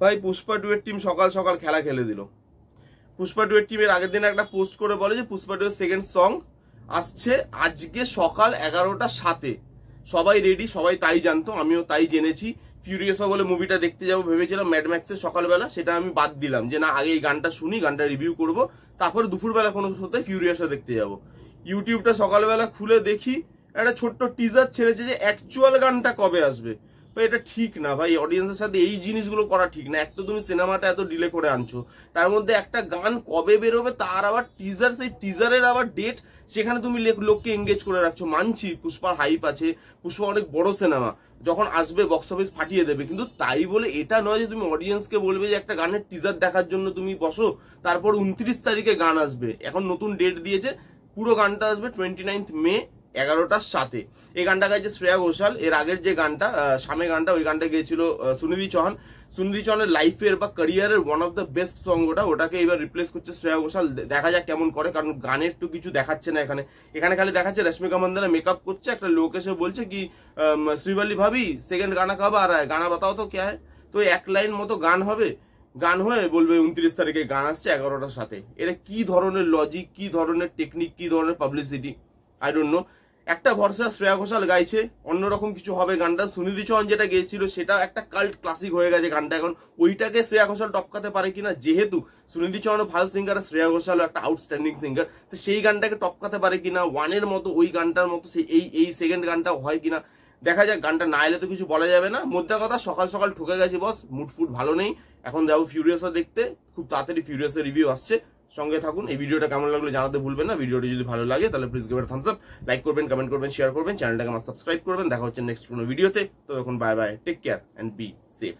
ভাই পুষ্পা 2 এর টিম সকাল সকাল খেলা খেলে দিল। পুষ্পা 2 এর টিমের আগের দিন একটা পোস্ট করে বলে যে পুষ্পা 2 এর সেকেন্ড সং আসছে আজকে সকাল 11টা 7-এ। সবাই রেডি, সবাই তাই জানতো, আমিও তাই জেনেছি। ফিউরিয়াসা বলে মুভিটা দেখতে যাবো ভেবেছিলাম ম্যাড ম্যাক্সের সকালবেলা, সেটা আমি বাদ দিলাম যে না আগে এই গানটা শুনি, গানটা রিভিউ করব, তারপরে দুপুরবেলা কোনো সাথে ফিউরিয়াসা দেখতে যাব। ইউটিউবটা সকালবেলা খুলে দেখি একটা ছোট্ট টিজার ছেড়েছে যে অ্যাকচুয়াল গানটা কবে আসবে। এটা ঠিক না ভাই, অডিয়েন্সের সাথে এই জিনিসগুলো করা ঠিক না। এক তো তুমি সিনেমাটা এত ডিলে করে আনছো, তার মধ্যে একটা গান কবে বেরোবে তার আবার টিজার, সেই টিজারের আবার ডেট, সেখানে তুমি লোককে এঙ্গেজ করে রাখছো। মানছি পুষ্পার হাইপ আছে, পুষ্পা অনেক বড় সিনেমা, যখন আসবে বক্স অফিস ফাটিয়ে দেবে, কিন্তু তাই বলে এটা নয় যে তুমি অডিয়েন্সকে বলবে যে একটা গানের টিজার দেখার জন্য তুমি বসো, তারপর 29 তারিখে গান আসবে। এখন নতুন ডেট দিয়েছে, পুরো গানটা আসবে 29 মে 11টা 7-এ। এই গানটা গাইছে শ্রেয়া ঘোষাল। এর আগের যে গানটা সামে গানটা, ওই গানটা গেছিল সুনিধি চৌহান। সুনিধি চৌহানের লাইফের বা ক্যারিয়ারের one of the best song ওটাকে এবার রিপ্লেস করছে শ্রেয়া ঘোষাল। দেখা যাক কেমন করে, কারণ গানের তো কিছু দেখাচ্ছে না এখানে। এখানে খালি দেখাচ্ছে রশ্মিকা মন্দানা মেকআপ করছে, একটা লোক এসে বলছে কি শ্রীবল্লী ভাবি সেকেন্ড গানা কব আ রা হ্যায়, গানা বাতাও তো ক্যা হ্যায়। তো এক লাইন মতো গান হবে, গান হয়ে বলবে 29 তারিখে গান আসছে 11টা 7-এ। এটা কি ধরনের লজিক, কি ধরনের টেকনিক, কি ধরনের পাবলিসিটি, আই ডোন্ট নো। একটা ভরসা শ্রেয়া ঘোষাল গাইছে, অন্যরকম কিছু হবে গানটা। সুনিধি চৌহান যেটা গেয়েছিল সেটা একটা কাল্ট ক্লাসিক হয়ে গেছে গানটা এখন, ওইটাকে শ্রেয়া ঘোষাল টপকাতে পারে কিনা, যেহেতু সুনিধি চৌহানও ভালো সিঙ্গার, শ্রেয়া ঘোষালও একটা আউটস্ট্যান্ডিং সিঙ্গার, তো সেই গানটাকে টপকাতে পারে কিনা, ওয়ানের মতো ওই গানটার মতো সেই এই সেকেন্ড গানটা হয় কিনা দেখা যাক। গানটা না এলে তো কিছু বলা যাবে না। মধ্যে কথা সকাল সকাল ঠকে গেছি বস, মুড ফুড ভালো নেই। এখন যাবো ফিউরিয়াসা দেখতে, খুব তাড়াতাড়ি ফিউরিয়াসের রিভিউ আসছে, সঙ্গে থাকুন। এই ভিডিওটা কেমন লাগলো জানাতে ভুলবেন না। ভিডিওটি যদি ভালো লাগে তাহলে please give it thumbs up, like করবেন, কমেন্ট করবেন, শেয়ার করবেন, চ্যানেলটাকে আমার সাবস্ক্রাইব করবেন। দেখা হচ্ছে নেক্সট কোনো ভিডিওতে। তো তখন bye bye, take care and be safe.